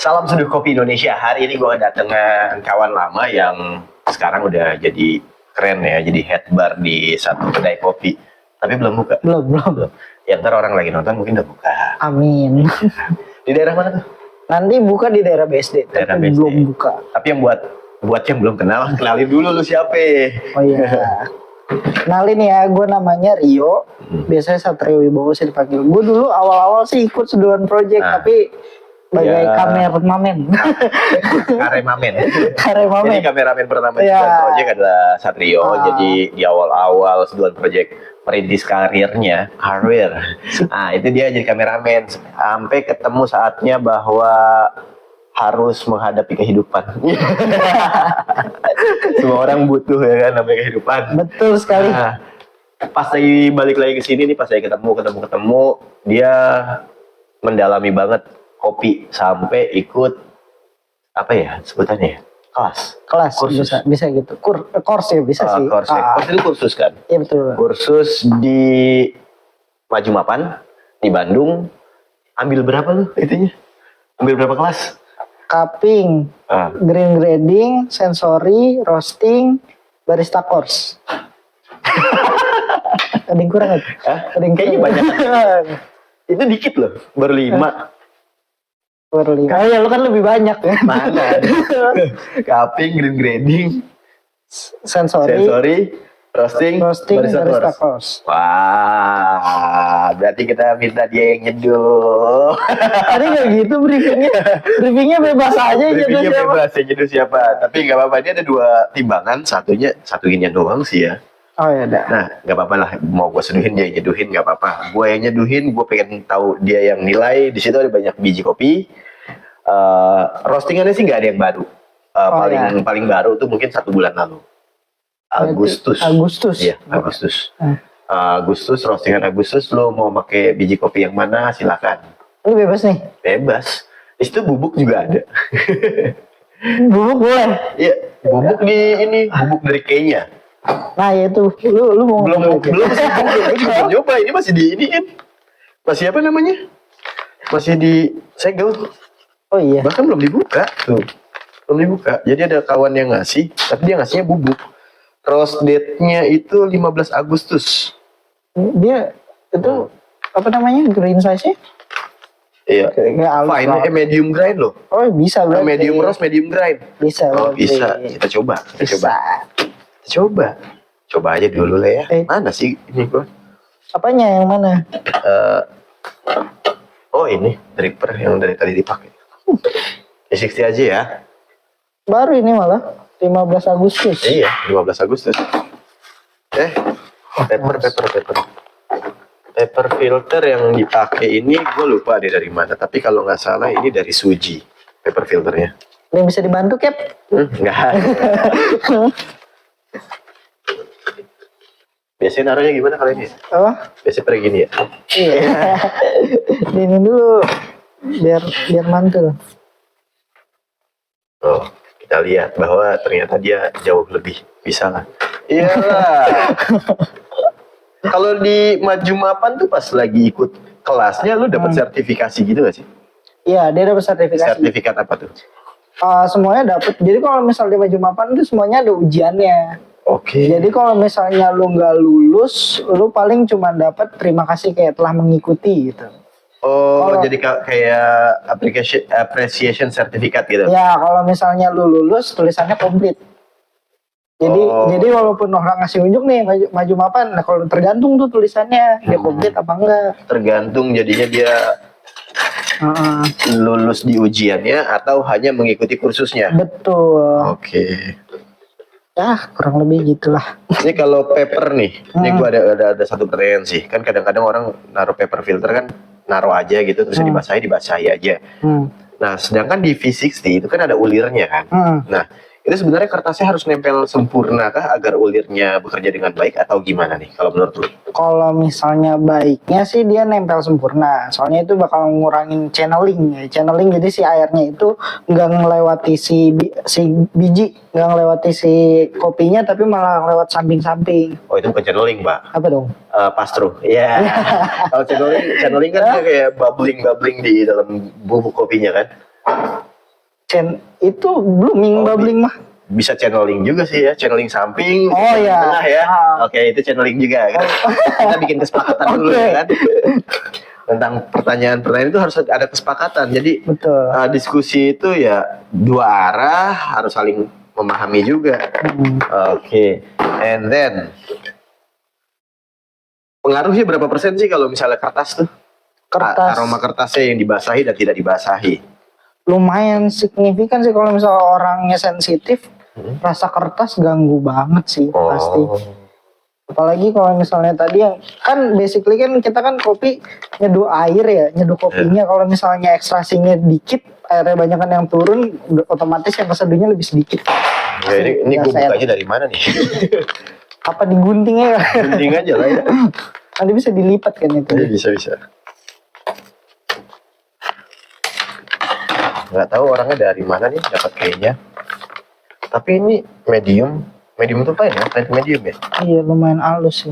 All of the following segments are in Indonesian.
Salam Seduh Kopi Indonesia. Hari ini gue dengan kawan lama yang sekarang udah jadi keren ya, jadi head bar di satu kedai kopi. Tapi belum buka. Belum. Ya ntar orang lagi nonton mungkin udah buka. Amin. Di daerah mana tuh? Nanti buka di daerah BSD, Daerah tapi BSD. belum buka. Tapi yang buat yang belum kenal, kenalin dulu lu siapa. Oh iya. Kenalin ya, gue namanya Rio. Biasanya Satrio Wibowo sih dipanggil. Gue dulu awal-awal sih ikut Seduhan Project, tapi sebagai Ya. kameramen. Karemamen. Karemamen. Jadi kameramen pertama Ya. Seduhan Project adalah Satrio. Jadi di awal-awal Seduhan Project merintis karir. Nah itu dia jadi kameramen sampai ketemu saatnya bahwa harus menghadapi kehidupan. Semua orang butuh ya kan namanya kehidupan. Betul sekali. Nah, pas lagi balik lagi ke sini nih, pas lagi ketemu, dia mendalami banget kopi sampai ikut apa ya sebutannya? Kelas kursus. bisa gitu. Course ya bisa sih. Course itu kursus kan? Iya betul. Kursus di Maju Mapan di Bandung. Ambil berapa lu itunya? Ambil berapa kelas? Cupping, green grading, sensory, roasting, barista course. Ada yang kurang nggak? Ada yang Kayaknya banyak. Itu dikit loh, baru 5. Berlima. Oh ya lu kan lebih banyak ya. Mana? Cupping, green grading, Sensory, roasting, barista course. course. Wah, berarti kita minta dia yang nyeduh. Tadi nggak gitu briefingnya. Briefingnya bebas aja gitu Briefingnya siapa. bebas, yang nyeduh siapa. Tapi nggak apa-apa, ini ada 2 timbangan. Satu ginian doang sih ya. Oh ya udah. Nah, nggak apa-apa lah. Mau gue seduhin, dia yang nyeduhin, nggak apa-apa. Gue yang nyeduhin, gue pengen tahu dia yang nilai. Di situ ada banyak biji kopi. Roastingannya sih nggak ada yang baru. Paling baru tuh mungkin 1 bulan lalu. Agustus. Iya, Agustus. Agustus, roastingan Agustus. Lo mau pakai biji kopi yang mana? Silakan. Ini bebas nih. Bebas. Di situ bubuk juga ada. Bubuk boleh. Iya, bubuk bubuk dari Kenya. Nah ya itu lu mau Belum nyoba. Ini masih di ini kan. Masih apa namanya? Masih di segel. Oh iya. Bahkan belum dibuka tuh. Belum dibuka. Jadi ada kawan yang ngasih, tapi dia ngasihnya bubuk. Roast date-nya itu 15 Agustus. Dia itu apa namanya green size-nya? Iya. Kayak Fine, medium grind loh. Oh bisa berarti. Medium roast, medium grind. Bisa. Oh berarti. bisa. Kita coba. Bisa. Coba aja dulu lah ya. Mana sih ini gua? Apanya yang mana? Oh ini dripper yang dari tadi dipakai. E60 aja ya. Baru ini malah 15 Agustus. Iya, 15 Agustus. Paper filter yang dipakai ini gue lupa deh dari mana. Tapi kalau nggak salah ini dari Suji paper filternya. Ada yang bisa dibantu Cap? Nggak ada. Biasanya naruhnya gimana kali ini? Apa? Biasanya pergi gini ya. Iya. Ini dulu biar mantul. Oh, kita lihat bahwa ternyata dia jauh lebih bisa lah. Iyalah. Kalau di Maju Mapan tuh pas lagi ikut kelasnya lu dapat sertifikasi gitu gak sih? Iya, dia dapat sertifikasi. Sertifikat apa tuh? Semuanya dapat. Jadi kalau misalnya di Maju Mapan itu semuanya ada ujiannya. Oke. Jadi kalau misalnya lu nggak lulus, lu paling cuma dapat terima kasih kayak telah mengikuti gitu. Oh, jadi kayak appreciation certificate gitu. Ya, kalau misalnya lu lulus tulisannya komplit. Jadi walaupun orang ngasih unjuk nih maju mapan, nah kalau tergantung tuh tulisannya dia komplit apa enggak. Tergantung jadinya dia lulus di ujiannya atau hanya mengikuti kursusnya. Betul. Oke. Ya, kurang lebih gitulah. Ini kalau paper nih, ini gua ada satu pertanyaan sih. Kan kadang-kadang orang naruh paper filter kan naruh aja gitu terus dibasahi aja. Nah, sedangkan di V60 itu kan ada ulirnya kan. Nah, itu sebenarnya kertasnya harus nempel sempurna kah agar ulirnya bekerja dengan baik atau gimana nih kalau menurut lu? Kalau misalnya baiknya sih dia nempel sempurna. Soalnya itu bakal ngurangin channeling ya. Channeling jadi si airnya itu nggak ngelewati si biji, nggak ngelewati si kopinya tapi malah lewat samping-samping. Oh, itu bukan channeling, Mbak. Apa dong? Pass-through. Iya. Kalau channeling kan dia kayak bubbling di dalam bubuk kopinya kan. itu blooming Oh, bubbling mah. Bisa channeling juga sih ya, channeling samping, Oh, channeling iya. tengah ya. Ah. Oke, itu channeling juga. Kita bikin kesepakatan dulu Oke. ya kan. Tentang pertanyaan-pertanyaan itu harus ada kesepakatan. Jadi Betul. diskusi itu ya dua arah, harus saling memahami juga. Oke, and then pengaruhnya berapa persen sih kalau misalnya kertas tuh? Kertas Aroma kertasnya yang dibasahi dan tidak dibasahi. lumayan signifikan sih kalau misalnya orangnya sensitif. Rasa kertas ganggu banget sih pasti. Apalagi kalau misalnya tadi yang kan basically kan kita kan kopi nyeduh air ya, nyeduh kopinya. Kalau misalnya ekstrasinya dikit, airnya banyak kan yang turun, otomatis yang keseduhnya lebih sedikit. Ya, ini gue Biasa ya. bukanya dari mana nih? Apa diguntingnya ya? Gunting aja lah ya. Nanti bisa dilipat kan itu. Bisa. Nggak tahu orangnya dari mana nih dapat kayaknya. Tapi ini medium tuh fine ya, fine medium ya. Iya lumayan halus sih.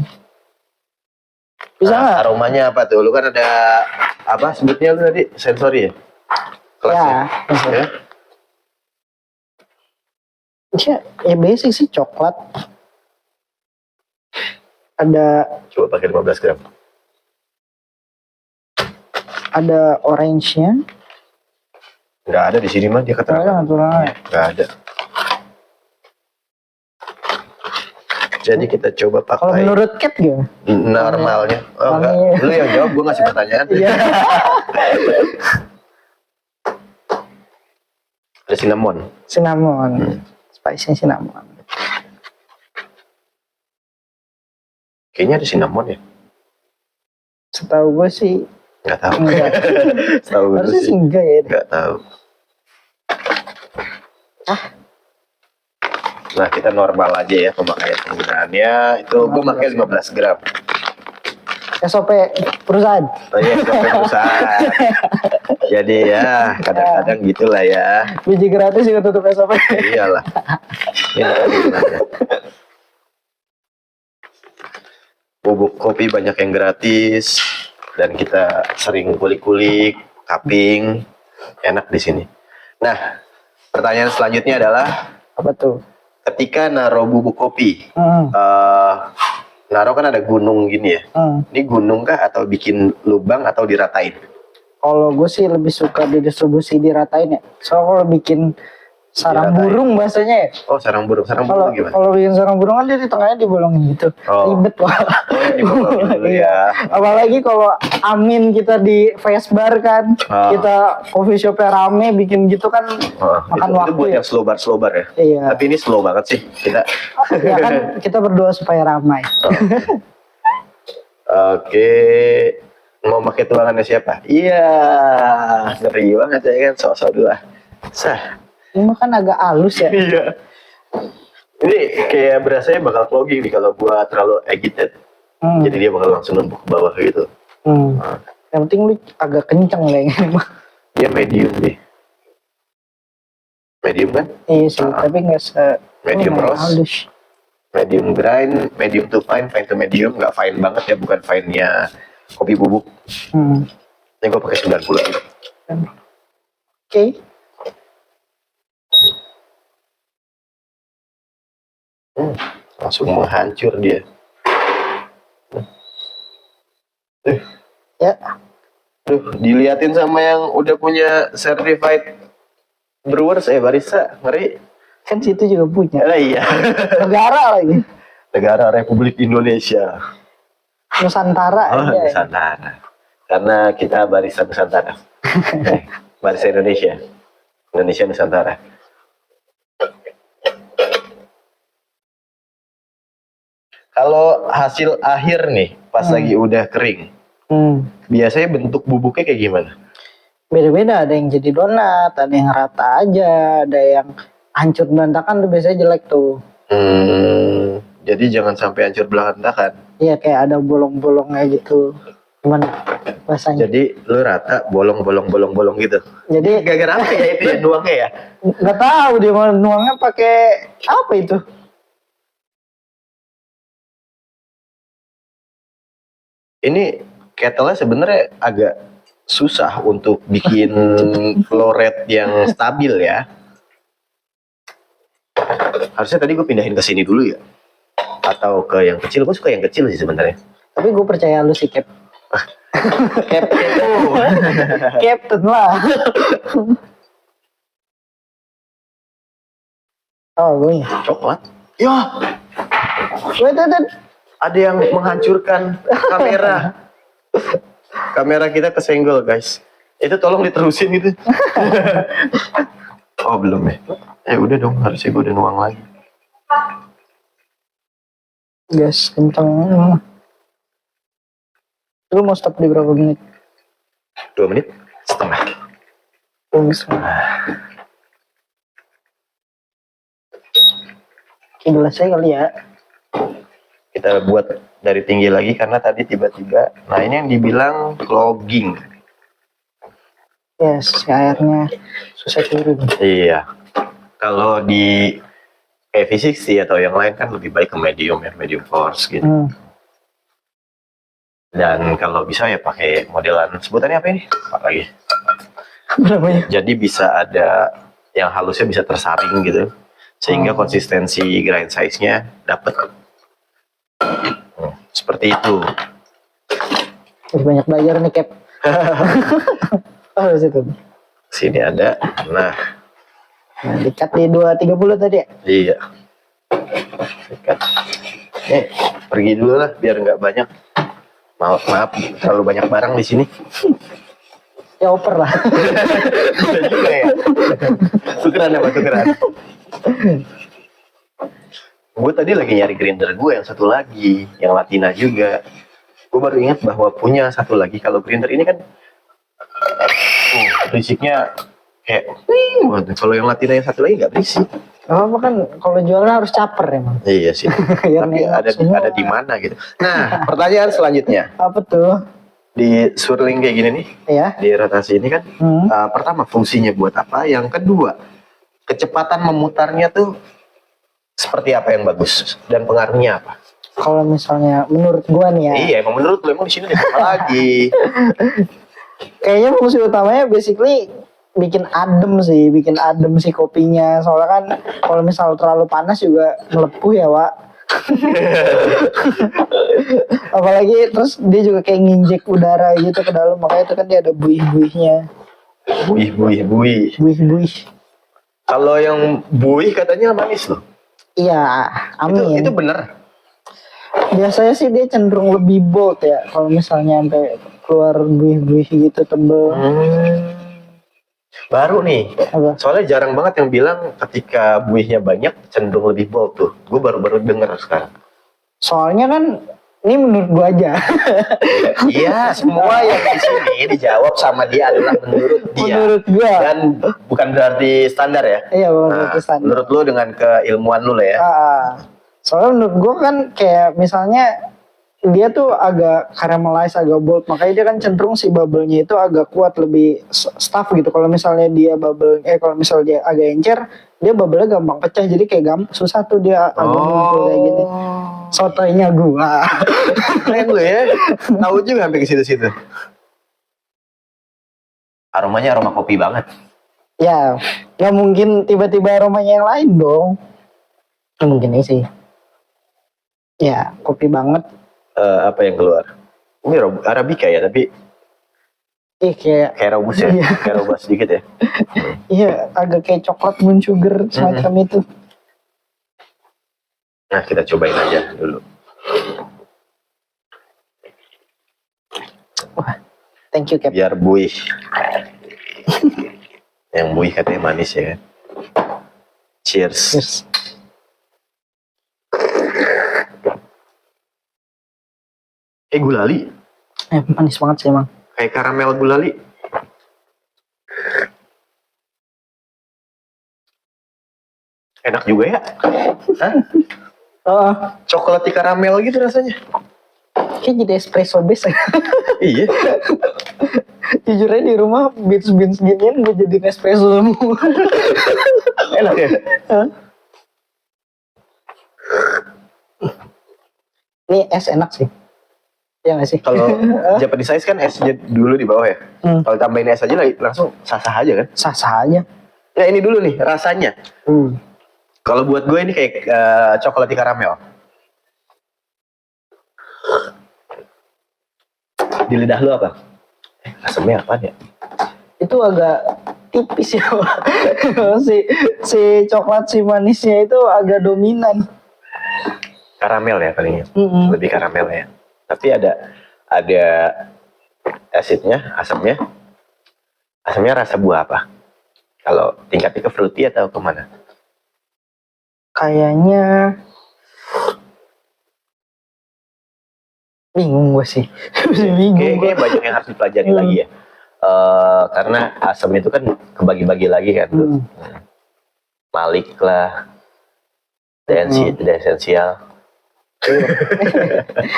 Bisa nggak? Aromanya apa tuh? Lu kan ada apa sebutnya lu tadi? Sensori ya? Kelasnya. Ya. Ya basic sih coklat. Ada Coba pakai 15 gram. ada orange-nya. Nggak ada di sini mah dia keterangan. Nggak ada naturalnya. Nggak ada. Jadi kita coba Kalau pakai menurut Cat gimana? normalnya. Oh enggak, Wangi. lu yang jawab, gue ngasih pertanyaan. Iya. Ada cinnamon. Cinnamon. Spicy cinnamon. Kayaknya ada cinnamon ya. Setahu gue sih Nggak tahu. enggak. Tahu gue Harusnya sih. sih enggak ya. Nggak tahu. Nah kita normal aja ya pemakaian penggunaannya. Itu gue pakai 15 gram. SOP perusahaan. Oh iya, sampai perusahaan. Jadi ya kadang-kadang gitulah ya. Biji gratis juga tutup SOP. Iyalah. Ini gimana? Bubuk kopi banyak yang gratis dan kita sering kulik-kulik, cupping, enak di sini. Nah, pertanyaan selanjutnya adalah Apa tuh? ketika naruh bubuk kopi, Hmm. naruh kan ada gunung gini ya. Ini gunung kah atau bikin lubang atau diratain? Kalau gue sih lebih suka didistribusi diratain ya. Soalnya kalau bikin sarang Diratain. burung bahasanya ya. Oh, sarang burung Kalau gimana? kalau bikin sarang burung kan dia di tengahnya dibolongin gitu. Oh. Ribet wah. Dibolongin dulu ya. Apalagi kalau amin kita di face bar kan, kita coffee shopnya rame bikin gitu kan makan itu waktu buat ya. yang slow bar ya. Iya. Tapi ini slow banget sih kita. Ya kan kita berdoa supaya ramai. Oke, mau pakai tuangannya siapa? Iya, ngeri banget ya kan, sok-sok dulu ah. Sah. Ini kan agak halus ya. Iya. Ini kayak berasanya bakal clogging nih kalau gua terlalu agitated. Jadi dia bakal langsung numpuk ke bawah gitu. Yang penting lu agak kenceng kayaknya. Dia medium nih. Medium kan? Iya sih, tapi nggak Medium lumayan roast. halus. Medium grind, medium to fine to medium. Nggak fine banget ya, bukan fine-nya kopi bubuk. Ini gua pakai 90 gitu. Oke. Langsung menghancur dia. Ya. Duh, diliatin sama yang udah punya certified brewers barista, ngeri. Kan situ juga punya. Iya. Negara lagi. Negara Republik Indonesia. Nusantara Oh, aja. Ya. Nusantara. Karena kita barista Nusantara. Barista Indonesia. Indonesia Nusantara. Kalau hasil akhir nih, pas lagi udah kering, biasanya bentuk bubuknya kayak gimana? Beda-beda, ada yang jadi donat, ada yang rata aja, ada yang hancur berantakan tuh biasanya jelek tuh. Jadi jangan sampai hancur berantakan. Iya kayak ada bolong-bolongnya gitu. Gimana bahasanya? Jadi lu rata bolong gitu. Jadi Gara-gara apa ya itu ya nuangnya ya? nggak tahu dia mau nuangnya pakai apa itu? Ini kettle-nya sebenarnya agak susah untuk bikin flow rate yang stabil ya. Harusnya tadi gue pindahin ke sini dulu ya, atau ke yang kecil. Gue suka yang kecil sih sebenarnya. Tapi gue percaya lu sih, Cap. Captain. Captain lah. Oh, gue. Coklat. Ya, Wait. ada yang menghancurkan kamera. Kamera kita kesenggol, guys. Itu tolong diterusin gitu. Oh, belum ya. Udah dong, harusnya gue udah nuang lagi. Gas kenceng. Lu mau stop di berapa menit? 2 menit setengah. Gelas saya kali ya. Kita buat dari tinggi lagi karena tadi tiba-tiba. Nah, ini yang dibilang clogging. Yes, si airnya susah turun. Iya. Kalau di V60 atau yang lain kan lebih baik ke medium ya, medium force gitu. Dan kalau bisa ya pakai modelan, sebutannya apa ini? Apa lagi? Namanya? Jadi bisa ada yang halusnya bisa tersaring gitu, sehingga konsistensi grind size-nya dapat. Seperti itu. Banyak belajar nih, Cap. Oh, situ. Sini ada. Nah, dikat di 2.30 tadi ya? iya. Dekat. Pergi dulu lah biar nggak banyak. Maaf, terlalu banyak barang di sini. Ya oper lah. Bisa juga ya. Tukeran. Gue tadi lagi nyari grinder gue yang satu lagi, yang Latina juga. Gue baru ingat bahwa punya satu lagi. Kalau grinder ini kan berisiknya kayak kalau yang Latina yang satu lagi nggak berisik. Apa kan kalau jualan harus caper emang. Iya sih. Tapi ada di mana gitu. Nah, pertanyaan selanjutnya. Apa tuh? Di swirling kayak gini nih, ya, di rotasi ini kan, pertama fungsinya buat apa? Yang kedua, kecepatan memutarnya tuh seperti apa yang bagus dan pengaruhnya apa? Kalau misalnya menurut gua nih ya. Iya, emang menurut lu emang di sini ada apa lagi? Kayaknya fungsi utamanya basically bikin adem sih kopinya. Soalnya kan kalau misal terlalu panas juga melepuh ya, Wak. Apalagi terus dia juga kayak nginjek udara gitu ke dalam, makanya itu kan dia ada buih-buihnya. Buih. Kalau yang buih katanya manis loh. Iya, amin. Itu bener. Biasanya sih dia cenderung lebih bold ya. Kalau misalnya sampai keluar buih-buih gitu tebel. Baru nih. Apa? Soalnya jarang banget yang bilang ketika buihnya banyak cenderung lebih bold tuh. Gue baru denger sekarang. Soalnya kan ini menurut gua aja. Iya, semua yang di sini dijawab sama dia adalah menurut dia. Menurut gua. Dan bukan berarti standar ya. Iya, berarti standar. Menurut lu dengan keilmuan lu lah ya. Soalnya menurut gua kan kayak misalnya dia tuh agak caramelize, agak bold, makanya dia kan cenderung si bubble-nya itu agak kuat, lebih stuff gitu. Kalau misalnya dia kalau misalnya dia agak encer, dia bubble-nya gampang pecah, jadi kayak susah tuh dia agak ngumpul kayak gini. Sotoynya gua. Keren lu ya. Tahu juga sampai ke situ-situ. Aromanya aroma kopi banget. Ya, nggak mungkin tiba-tiba aromanya yang lain dong. Nggak mungkin sih. Ya, kopi banget. Apa yang keluar? Ini Arabica ya, tapi kayak robust ya, kayak robust sedikit ya. Iya, agak kayak coklat moon sugar semacam itu. Nah, kita cobain aja dulu. Wah, thank you, Cap. Biar buih. Yang buih katanya manis ya kan. Cheers. Gulali. Manis banget sih emang. Kayak karamel gulali. Enak juga ya. Hah? Coklat di karamel gitu rasanya. Kayak jadi espresso base. Iya. Jujur aja di rumah beans ginian gue jadi espresso semua. Enak ya? Ini es enak sih. Ya nggak sih? Kalau Japanese ice kan esnya dulu di bawah ya. Kalau tambahin es aja langsung sah-sah aja kan. Sah-sah aja. Nah ini dulu nih rasanya. Kalau buat gue ini kayak coklat karamel. Di lidah lu apa? Asamnya apa ya? Itu agak tipis ya. si coklat si manisnya itu agak dominan. Karamel ya palingnya. Lebih karamel ya. Tapi ada asidnya, asamnya. Asamnya rasa buah apa? Kalau tingkatnya ke fruity atau kemana? Kayaknya bingung gue sih. Bingung gue. Kayak banyak yang harus dipelajari lagi ya. Karena asam itu kan kebagi-bagi lagi kan tuh. Malik lah, esensial.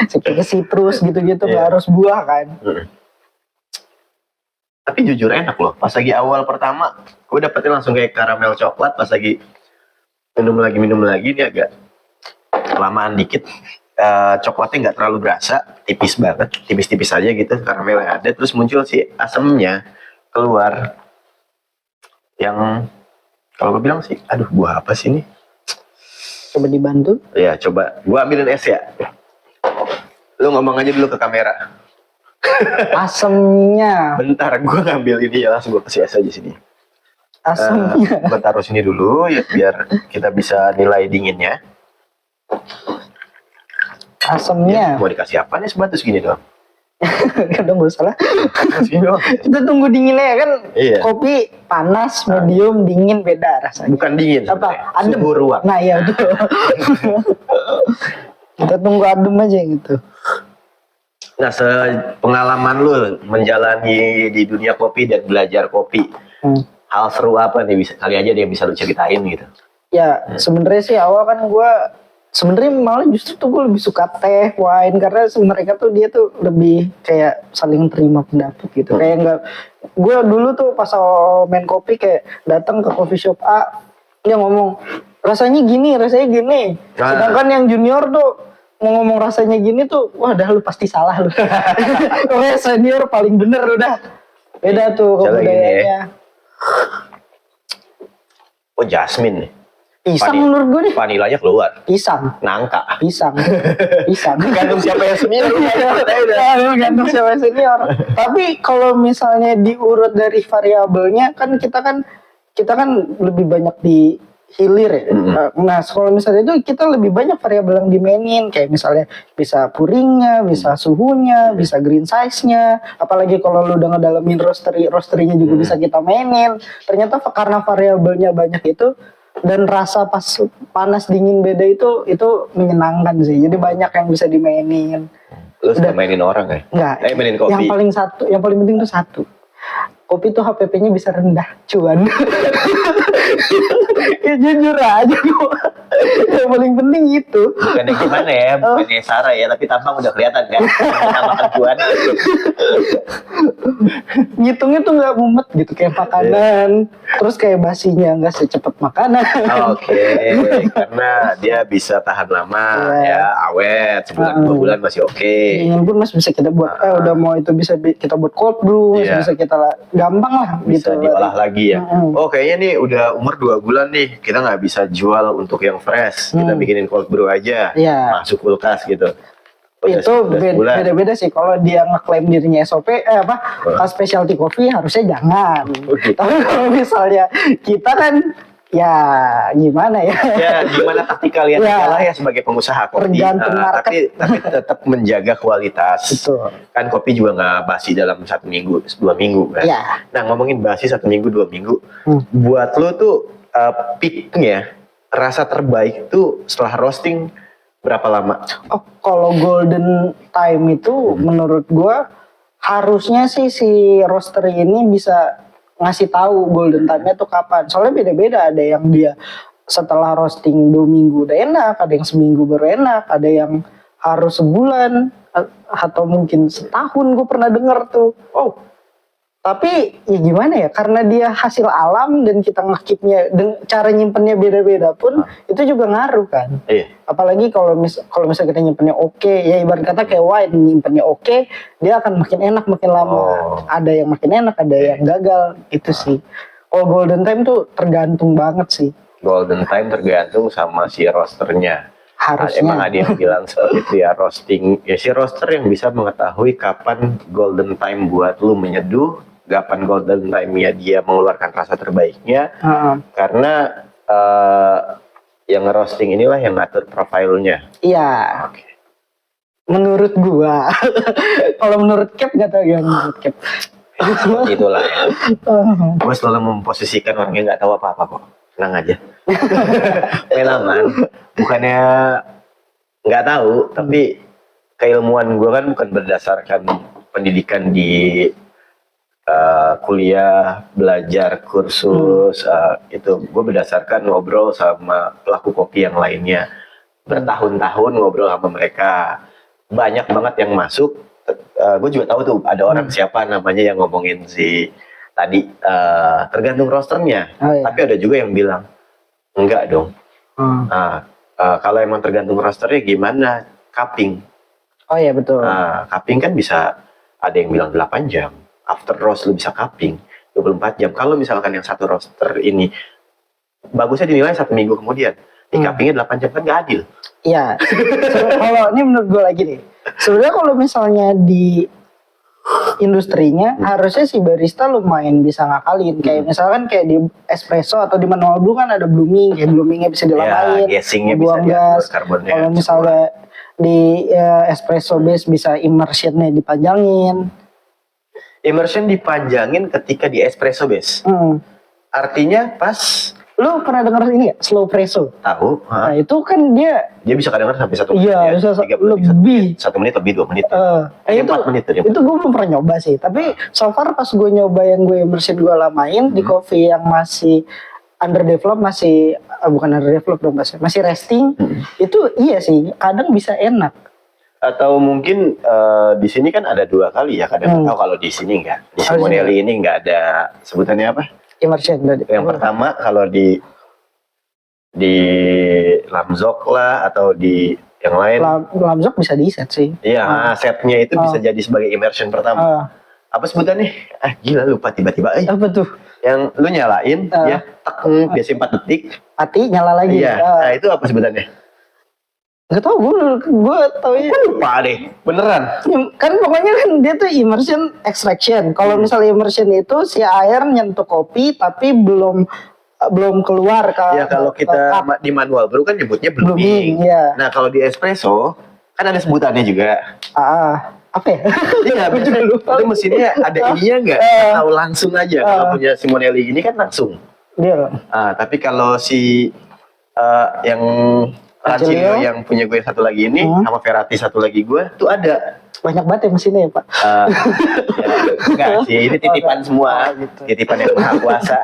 Seperti sitrus gitu-gitu nggak harus buah kan. Tapi jujur enak loh. Pas lagi awal pertama, gue dapetin langsung kayak karamel coklat. Pas lagi minum lagi dia agak kelamaan dikit. Coklatnya nggak terlalu berasa, tipis banget, tipis-tipis aja gitu, karamelnya ada, terus muncul si asemnya keluar, yang kalau gue bilang sih, aduh buah apa sih ini? Coba dibantu. Ya coba, gue ambilin es ya. Lu ngomong aja dulu ke kamera. Asemnya. Bentar, gue ngambil ini ya, langsung gue kasih es aja sini. Asemnya. Gue taruh sini dulu ya, biar kita bisa nilai dinginnya. Asemnya. Mau dikasih apa nih sebatu segini doang? Kadang gak salah. Segini doang. Kita tunggu dinginnya ya kan. Iya. Kopi panas, medium, dingin beda rasanya. Bukan dingin. Apa? Adem. Suhu ruang. Nah iya betul. Kita tunggu adem aja gitu. Nah, pengalaman lu menjalani di dunia kopi dan belajar kopi, hal seru apa nih bisa kali aja yang bisa lu ceritain gitu? Ya sebenarnya sih awal kan gue sebenarnya malah justru tuh gue lebih suka teh, wine karena mereka tuh dia tuh lebih kayak saling terima pendapat gitu. Kayak enggak, gue dulu tuh pas awal main kopi kayak datang ke coffee shop A, dia ngomong rasanya gini. Sedangkan yang junior tuh mau ngomong rasanya gini tuh, wah dah lu pasti salah lu. Pokoknya senior paling bener udah. Beda tuh kebudayaannya. Oh Jasmine nih. Pisang menurut gue nih. Vanilanya keluar. Pisang. Nangka. Pisang. Gantung siapa yang senior. Gantung siapa yang senior. Tapi kalau misalnya diurut dari variabelnya kan kita kan lebih banyak di hilir ya. Nah kalau misalnya itu kita lebih banyak variabel yang dimainin. Kayak misalnya bisa puringnya, bisa suhunya, bisa green size-nya. Apalagi kalau lu udah ngedalamin roastery-nya juga bisa kita mainin. Ternyata karena variabelnya banyak itu dan rasa pas panas dingin beda itu menyenangkan sih. Jadi banyak yang bisa dimainin. Lu suka mainin orang ya? Enggak. Mainin kopi. Yang paling penting tuh satu. Kopi tuh HPP-nya bisa rendah, cuan. Ya jujur aja gua. Yang paling penting itu. Bukan yang gimana ya, bukannya Sarah ya, tapi tampang udah kelihatan kan. Makan cuan. Ngitungnya tuh nggak mumet gitu kayak makanan. Terus kayak basinya nggak secepat makanan. Oke, karena dia bisa tahan lama ya, awet, sebulan 2 bulan masih oke. Dingin pun masih bisa kita buat, udah mau itu bisa kita buat cold brew, masih bisa kita gampang lah bisa gitu. diolah lagi ya. Oh kayaknya nih udah umur 2 bulan nih, kita nggak bisa jual untuk yang fresh, kita bikinin cold brew aja, masuk kulkas gitu. Itu beda-beda sih. Kalau dia ngeklaim dirinya SOP specialty coffee harusnya jangan. Tapi kalau misalnya kita kan ya gimana ya? Ya gimana taktik kalian lah ya sebagai pengusaha kopi. Tergantung market. Tapi tetap menjaga kualitas. Betul. Kan kopi juga nggak basi dalam 1 minggu, 2 minggu kan. Ya. Nah ngomongin basi 1 minggu, 2 minggu, buat lo tuh peaknya rasa terbaik tuh setelah roasting berapa lama? Oh, kalau golden time itu menurut gua harusnya sih si roastery ini bisa ngasih tahu golden time-nya tuh kapan. Soalnya beda-beda, ada yang dia setelah roasting 2 minggu udah enak, ada yang seminggu baru enak, ada yang harus sebulan atau mungkin setahun. Gue pernah denger tuh. Oh, Tapi ya gimana ya, karena dia hasil alam dan kita ngekipnya dan cara nyimpennya beda-beda pun itu juga ngaruh kan. Iya. Apalagi kalau misalnya kita nyimpennya oke, ya ibarat kata kayak wine, nyimpennya oke, dia akan makin enak makin lama. Oh. Ada yang makin enak, ada yang gagal, itu sih. Kalau golden time tuh tergantung banget sih. Golden time tergantung sama si roasternya. Harusnya. Emang ada yang bilang seperti itu ya, roasting. Ya si roaster yang bisa mengetahui kapan golden time buat lu menyeduh, kapan golden time-nya dia mengeluarkan rasa terbaiknya. Karena yang roasting inilah yang ngatur profilnya. Iya. Oke. Menurut gua. Kalau menurut Cap nggak tahu ya, menurut Cap. Seperti itulah ya. Gue selalu memposisikan orang yang nggak tahu apa-apa kok. Tenang aja. Pengalaman. Bukannya nggak tahu, tapi keilmuan gue kan bukan berdasarkan pendidikan di kuliah, belajar, kursus, itu gue berdasarkan ngobrol sama pelaku kopi yang lainnya. Bertahun-tahun ngobrol sama mereka. Banyak banget yang masuk. Gue juga tahu tuh ada orang siapa namanya yang ngomongin si tadi tergantung rosternya. Iya. Tapi ada juga yang bilang enggak dong. Kalau emang tergantung rosternya gimana? Cupping. Oh iya betul. Cupping kan bisa ada yang bilang 8 jam. After roast lu bisa cupping 24 jam. Kalau misalkan yang satu roster ini bagusnya dinilai 1 minggu kemudian, di cuppingnya 8 jam kan nggak adil. Iya. Kalau ini menurut gue lagi nih. Sebenarnya kalau misalnya di industrinya harusnya si barista lumayan bisa ngakalin. Kayak misalkan kayak di espresso atau di manual brew kan ada blooming, kayak bloomingnya bisa dilamain, gassingnya bisa buang gas. karbonnya. Kalau misalnya di espresso base bisa immersionnya dipanjangin. Immersion dipanjangin ketika di espresso base. Artinya pas Lu pernah denger ini gak? Slow presso. tahu, Nah itu kan dia dia bisa kadang-kadang sampai 1 menit. iya ya. bisa 30 lebih. 1 menit lebih 2 menit. Itu 4 menit tuh dia. itu gue belum pernah nyoba sih. Tapi so far pas gue nyoba yang gue immersion gue lamain di coffee yang masih underdevelop, masih bukan underdevelop dong masih resting, itu iya sih kadang bisa enak. Atau mungkin di sini kan ada 2 kali ya, kadang tahu kalau di sini enggak. Di Simonelli ini enggak ada sebutannya apa? Immersion tadi. Yang pertama kalau di Lamzok lah atau di yang lain. Lamzok bisa di set sih. Iya, setnya itu bisa jadi sebagai immersion pertama. Apa sebutannya? Gila lupa tiba-tiba. Apa tuh? Yang lu nyalain, ya biasanya 4 detik. Mati nyala lagi. Iya. Nah itu apa sebutannya? Gak tau, gue tau ya. Lupa deh, beneran. Kan pokoknya kan dia tuh immersion extraction. Kalau misalnya immersion itu si air nyentuh kopi tapi belum keluar Ya kalau kita di manual brew kan nyebutnya blooming. Iya. Nah kalau di espresso kan ada sebutannya juga. Apa ya? Iya, biasanya itu mesinnya ada ininya nggak? Atau langsung aja. Kalau punya Simonelli ini kan langsung. Dia. Tapi kalau si yang Rancilio yang punya gue satu lagi ini sama Ferrati satu lagi gue tuh ada banyak banget ya mesinnya ya Pak. Enggak sih, ini titipan semua, gitu. Titipan yang maha kuasa.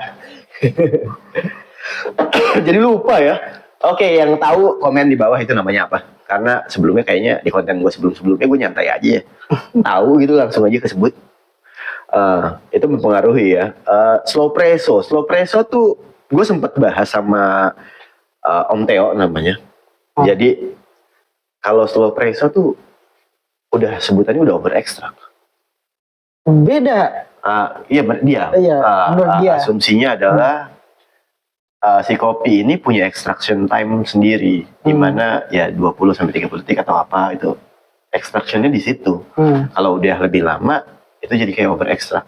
Jadi lupa ya. Oke, yang tahu komen di bawah itu namanya apa? Karena sebelumnya kayaknya di konten gue sebelumnya gue nyantai aja ya. Tahu gitu langsung aja kesebut. Itu mempengaruhi ya. Slow presso tuh gue sempet bahas sama Om Theo namanya. Jadi kalau slow presso tuh udah sebutannya udah over extract. Beda. Iya dia. Menurut dia. Asumsinya adalah si kopi ini punya extraction time sendiri, di mana ya 20 sampai 30 detik atau apa itu extractionnya di situ. Kalau udah lebih lama itu jadi kayak over extract.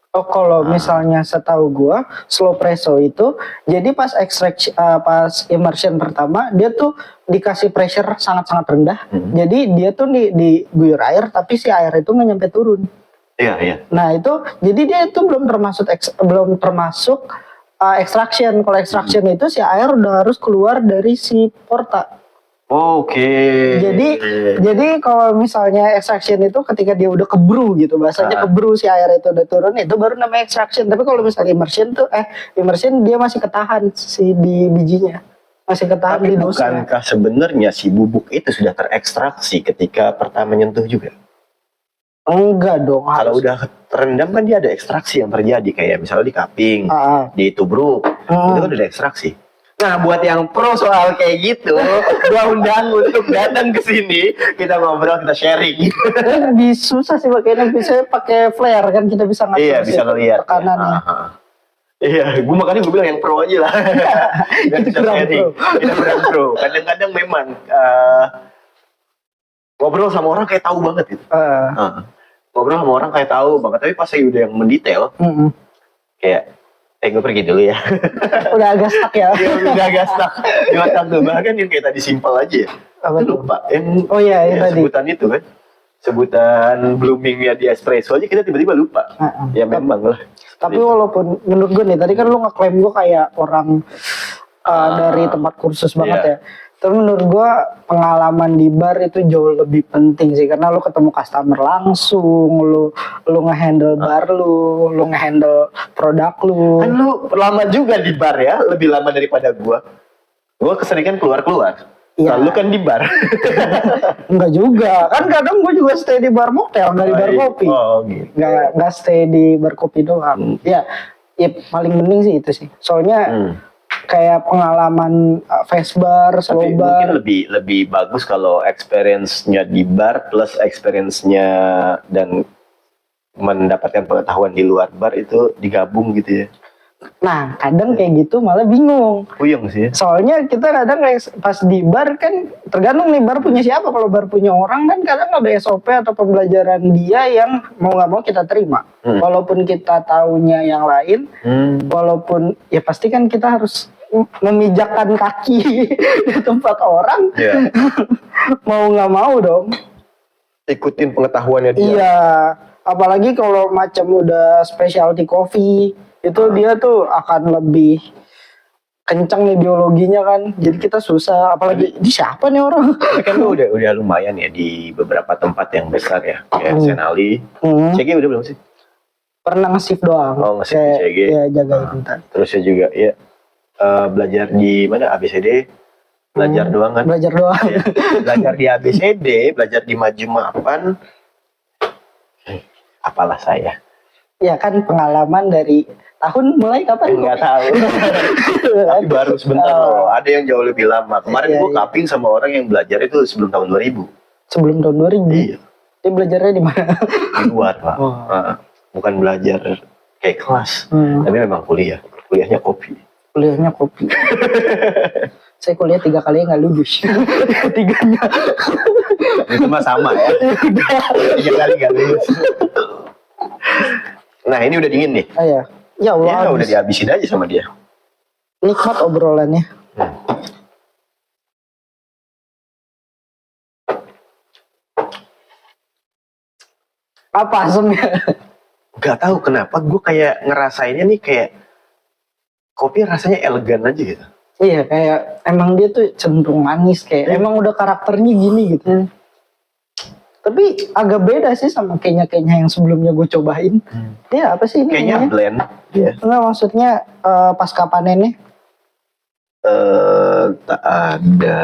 Oh kalau misalnya setahu gua slow presso itu jadi pas extraction pas immersion pertama dia tuh dikasih pressure sangat-sangat rendah. Jadi dia tuh diguyur air tapi si air itu nggak nyampe turun. Iya. Nah itu jadi dia itu belum termasuk extraction. Kalau extraction itu si air udah harus keluar dari si porta. Oke. Jadi kalau misalnya extraction itu ketika dia udah kebrew gitu, bahasanya kebrew si air itu udah turun, itu baru namanya extraction. Tapi kalau misalnya immersion tuh immersion dia masih ketahan si di bijinya. Masih ketahan Tapi di dosnya. bukankah sebenarnya si bubuk itu sudah terekstraksi ketika pertama nyentuh juga? Enggak dong. Kalau harus. udah terendam kan dia ada ekstraksi yang terjadi, kayak misalnya di kaping, di tubruk, itu kan ada ekstraksi. Nah, buat yang pro soal kayak gitu, gua undang untuk datang ke sini, kita ngobrol, kita sharing. Lebih susah sih pakainya, bisa pakai flare kan, kita bisa ngatur Iya, bisa ngelihat tekanannya. Iya, gue makanya gue bilang yang pro aja lah. Biar kita kurang sharing. pro. Kita kurang pro. Kadang-kadang memang ngobrol sama orang kayak tahu banget gitu. Ngobrol sama orang kayak tahu banget, tapi pas udah yang mendetail, kayak gue pergi dulu ya. Udah agak stuck ya. Iya, udah agak stuck di otak tuh. Bahkan yang kayak tadi simpel aja ya. Apa Itu tuh? lupa. Yang, Oh iya, yang tadi. sebutan itu kan. Sebutan bloomingnya di espresso aja kita tiba-tiba lupa. Ya memang lah. Tapi walaupun menurut gue nih, tadi kan lu ngeklaim gue kayak orang dari tempat kursus banget Iya. ya. Tapi menurut gue pengalaman di bar itu jauh lebih penting sih, karena lu ketemu customer langsung, lu ngehandle bar lu ngehandle produk lu. Kan lu lama juga di bar ya, lebih lama daripada gua. Gua keseringan keluar-keluar. Iya. Lalu kan di bar. Enggak juga, kan kadang gue juga stay di bar mocktail, nggak di bar kopi. Oh gitu. Nggak stay di bar kopi doang. Ya paling penting sih itu sih. Soalnya kayak pengalaman fast bar, slow Tapi bar. mungkin lebih bagus kalau experience-nya di bar plus experience-nya dan mendapatkan pengetahuan di luar bar itu digabung gitu ya. Nah, kadang kayak gitu malah bingung. Puyeng sih. Soalnya kita kadang kayak pas di bar kan tergantung nih bar punya siapa. Kalau bar punya orang kan kadang ada SOP atau pembelajaran dia yang mau nggak mau kita terima. Walaupun kita taunya yang lain, walaupun ya pasti kan kita harus memijakkan kaki di tempat orang. Iya. Mau nggak mau dong. Ikutin pengetahuannya dia. Iya, apalagi kalau macam udah specialty coffee itu dia tuh akan lebih kencang ideologinya kan. Jadi kita susah, apalagi ini siapa nih orang? Tapi kan lu udah lumayan ya di beberapa tempat yang besar ya, kayak Senali. CG udah belum sih? Pernah nge-shift doang. Oh, nge-shift di CG. Ya jagain bentar. Terus ya juga ya belajar di mana ABCD, belajar doang kan? Belajar doang. Ya, belajar di ABCD, belajar di Maju Mapan. Apalah saya. Ya kan pengalaman dari tahun mulai kapan? Enggak tahu. Tapi baru sebentar loh. Ada yang jauh lebih lama. Kemarin Iya, gue kaping sama orang yang belajar itu sebelum tahun 2000. Sebelum tahun 2000. Iya. Dia belajarnya di mana? Di luar, Pak. Bukan belajar kayak kelas. Tapi memang kuliah. Kuliahnya kopi. Kuliahnya kopi. Saya kuliah 3 kali nggak lulus. Tiganya. Itu mah sama ya. 3 kali nggak lulus. Nah ini udah dingin nih. Oh ya. Ya Allah. Ya udah dihabisin aja sama dia. Nikmat obrolannya. Apa asemnya? Gak tahu kenapa gue kayak ngerasainnya nih kayak kopi rasanya elegan aja gitu. Iya kayak emang dia tuh cenderung manis kayak emang udah karakternya gini gitu. Tapi agak beda sih sama kayaknya yang sebelumnya gue cobain. Dia apa sih ini? Kayaknya namanya? blend. Iya. Enggak maksudnya pasca panennya? Tak ada.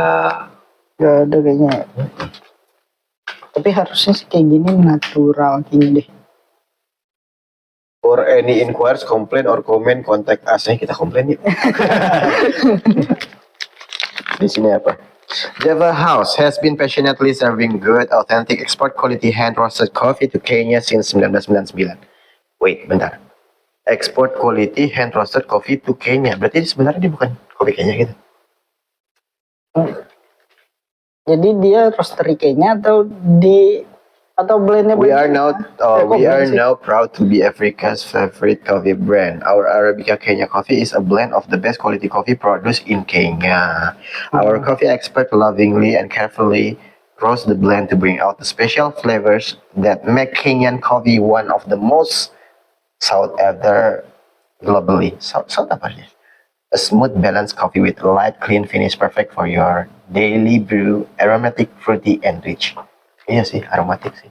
Gak ada kayaknya. Tapi harusnya sih kayak gini natural gini deh. For any inquiries, complaint or comment, contact us. Kita komplain yuk. Di sini apa? Java House has been passionately serving good, authentic, export quality hand-roasted coffee to Kenya since 1999. Wait, bentar. Export quality hand-roasted coffee to Kenya. Berarti sebenarnya dia bukan kopi Kenya gitu? Jadi dia roastery Kenya atau blendnya? We are now proud to be Africa's favorite coffee brand. Our Arabica Kenya coffee is a blend of the best quality coffee produced in Kenya. Our coffee expert lovingly and carefully roast the blend to bring out the special flavors that make Kenyan coffee one of the most sought after globally. Sought apa ya? A smooth, balanced coffee with a light, clean finish, perfect for your daily brew. Aromatic, fruity, and rich. Iya sih, aromatik sih.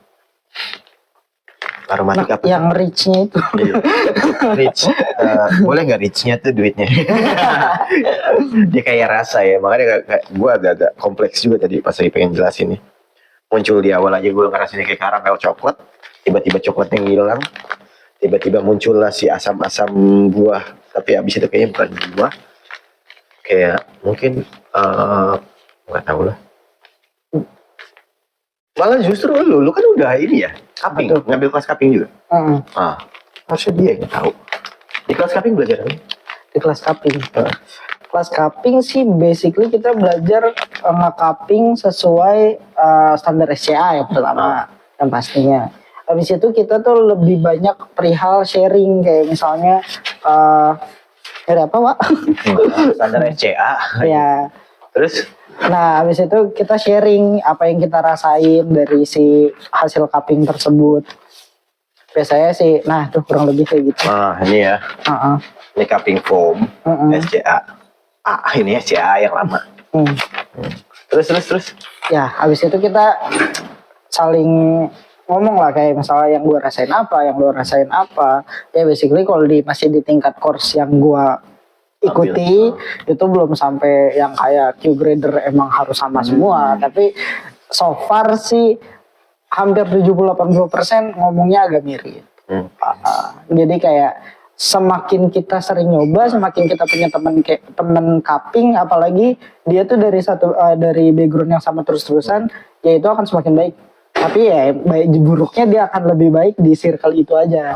Aromatik apa? Yang rich-nya itu. Iya. Rich. Boleh nggak rich-nya tuh duitnya? Dia kayak rasa ya. Makanya gue agak-agak kompleks juga tadi pas lagi pengen jelasin nih. Muncul di awal aja gue ngerasain kayak karamel coklat. tiba-tiba coklatnya ngilang, tiba-tiba muncullah si asam-asam buah, tapi abis itu kayaknya bukan buah, kayak mungkin nggak tahu lah. Malah justru lu kan udah ini ya, cupping, Betul. ngambil kelas cupping juga. Harusnya dia yang tahu. Di kelas cupping belajar apa? Di kelas cupping. Kelas cupping sih basically kita belajar nge-cupping sesuai standar SCA yang pertama, yang pastinya. Habis itu kita tuh lebih banyak perihal sharing, kayak misalnya ada apa, Pak? Standar SCA. Ya. Terus Nah, habis itu kita sharing apa yang kita rasain dari si hasil cupping tersebut. Biasanya sih, nah tuh kurang lebih kayak gitu. ini ya, Heeh. ini cupping foam Heeh. SCA. Ini SCA yang lama. Terus. Ya, habis itu kita saling ngomong lah, kayak misalnya yang gue rasain apa, yang lo rasain apa. Ya basically kalau masih di tingkat course yang gue ikuti itu belum sampai yang kayak Q grader emang harus sama semua, tapi so far sih hampir 70-80% ngomongnya agak mirip. Jadi kayak semakin kita sering nyoba, semakin kita punya temen cupping, apalagi dia tuh dari background yang sama terus-terusan, ya itu akan semakin baik. Tapi ya baik buruknya dia akan lebih baik di circle itu aja.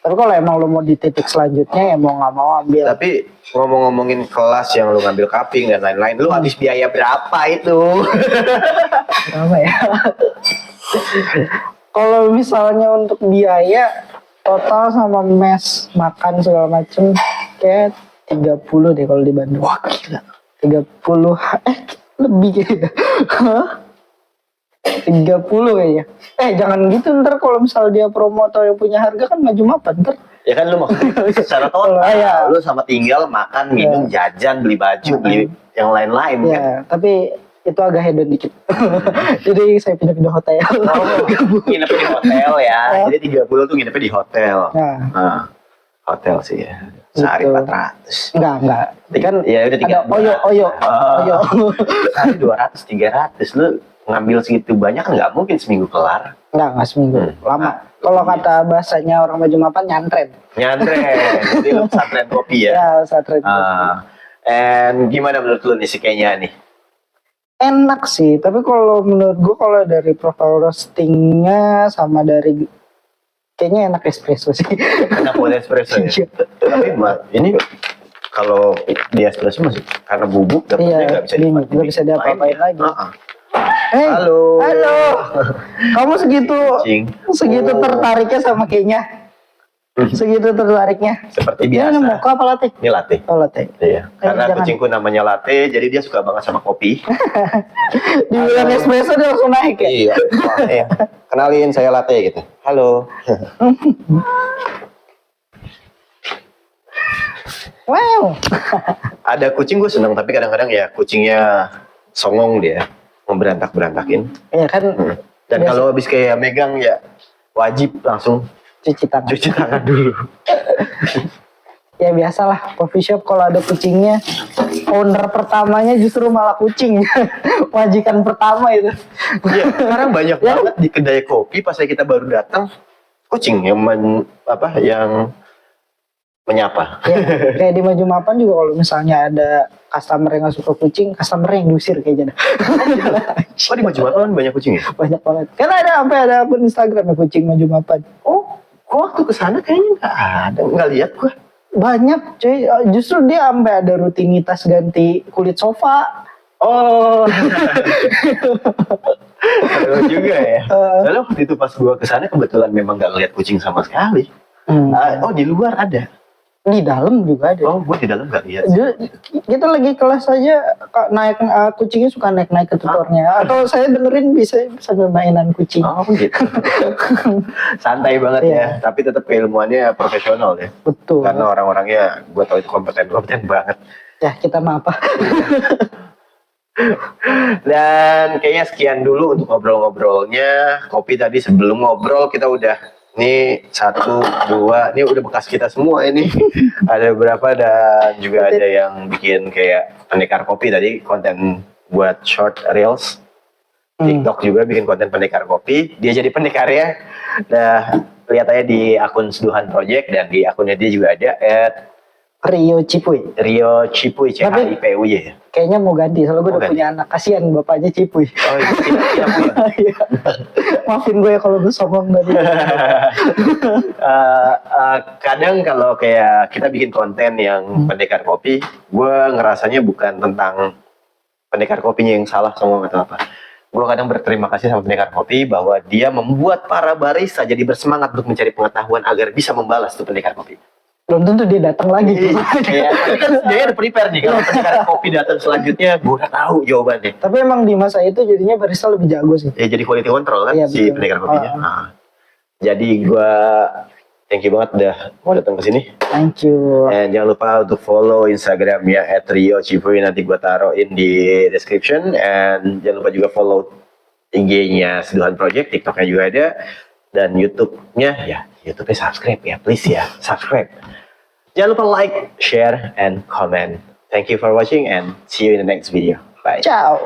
Tapi kalau emang lo mau di titik selanjutnya ya mau nggak mau ambil. Tapi ngomongin kelas yang lu ngambil cupping dan lain-lain, lu habis biaya berapa itu? Berapa ya? Kalau misalnya untuk biaya total sama mes, makan segala macem kayak 30 deh kalau di Bandung. Wah gila. 30 lebih kayaknya. 30 kayaknya. Jangan gitu, ntar kalau misal dia promo atau yang punya harga kan maju mapan ntar. Ya kan lu maksudnya secara total, Ya. lu sama tinggal makan, minum, jajan, beli baju, beli yang lain-lain kan. Ya, tapi itu agak hedon dikit. Jadi saya pindah-pindah hotel. Nginep di hotel ya. Jadi 30 tuh nginepnya di hotel. Nah. Hotel sih ya. Sehari Gitu. 400. Enggak. Kan Ya udah 3. ada oyo. Sehari 200, 300. Lu ngambil segitu banyak kan nggak mungkin seminggu kelar. Enggak seminggu. Lama. Kalau kata bahasanya orang Baju Mapan nyantren. Jadi lu pesantren kopi ya. Ya, pesantren. And gimana menurut lu nih si Kenya nih? Enak sih, tapi kalau menurut gue kalau dari profile roastingnya sama dari kayaknya enak espresso sih. Enak buat espresso ya. Tapi ini kalau di espresso masih karena bubuk dapetnya nggak bisa diapa-apain lagi. Halo. Kamu segitu tertariknya sama kayaknya. Segitu tertariknya. Seperti Ini biasa. mocha apa latte? Ini latte. Oh, latte. Iya. Karena jangan. kucingku namanya latte, jadi dia suka banget sama kopi. Dibilang espresso dia langsung naik ya? Iya. Kenalin saya latte gitu. Halo. Wow. Ada kucing gue seneng, tapi kadang-kadang ya kucingnya songong dia, mau berantakin. Iya kan. Dan biasa. kalau habis kayak megang ya wajib langsung Cuci tangan dulu. Ya biasalah coffee shop kalau ada kucingnya, owner pertamanya justru malah kucing. Majikan pertama itu. Iya, sekarang banyak banget di kedai kopi pas kita baru datang kucing yang yang menyapa. Ya, kayak di Maju Mapan juga kalau misalnya ada customer yang gak suka kucing, customer yang diusir kayaknya. Oh di Maju Mapan banyak kucing ya? Banyak banget. Kan ada akun Instagram ya kucing Maju Mapan. Oh, waktu kesana kayaknya nggak lihat gua. Banyak cuy, justru dia sampai ada rutinitas ganti kulit sofa. Oh. Seru juga ya. Soalnya waktu itu pas gua kesana kebetulan memang nggak ngeliat kucing sama sekali. Oh di luar ada. Di dalam juga ada. Oh, gua di dalam nggak lihat. Kita lagi kelas aja naik kucingnya suka naik ke tutornya. Atau saya dengerin bisa sambil mainan kucing. Oh gitu. Santai banget ya. Tapi tetap keilmuannya profesional ya. Betul. Karena orang-orangnya gua tahu itu kompeten banget. Ya kita mah apa? Dan kayaknya sekian dulu untuk ngobrol-ngobrolnya. Kopi tadi sebelum ngobrol kita udah ini 1, 2, ini udah bekas kita semua ini. Ada beberapa dan juga ada yang bikin kayak pendekar kopi tadi konten buat short reels. TikTok juga bikin konten pendekar kopi. Dia jadi pendekarnya. Nah, lihat aja di akun Seduhan Project dan di akunnya dia juga ada Rio Cipuy. Rio Cipuy, CHIPUY. Kayaknya mau ganti, soalnya gue Mau udah ganti? punya anak. Kasian bapaknya Cipuy. Oh iya, tidak punya. Iya. Maafin gue ya kalau gue sombong dari. Kadang kalau kayak kita bikin konten yang pendekar kopi, gue ngerasanya bukan tentang pendekar kopinya yang salah semua atau apa. Gue kadang berterima kasih sama pendekar kopi bahwa dia membuat para barista jadi bersemangat untuk mencari pengetahuan agar bisa membalas tuh pendekar kopi. Belum tentu dia datang lagi. Iya, tapi kan dia udah prepare nih kalau pendekar kopi datang selanjutnya, gue udah tahu jawabannya. Tapi emang di masa itu jadinya barista lebih jago sih. Ya jadi quality control kan Iya, si betul. pendekar kopinya. Nah, jadi gue thank you banget udah mau datang ke sini. Thank you. Dan jangan lupa untuk follow Instagramnya @RioCipuy, nanti gue taruhin di description. And jangan lupa juga follow IG-nya Seduhan Project, TikTok-nya juga ada. Dan YouTube-nya, ya YouTube-nya subscribe ya, please ya, subscribe. Jangan lupa like, share, and comment. Thank you for watching and see you in the next video. Bye. Ciao.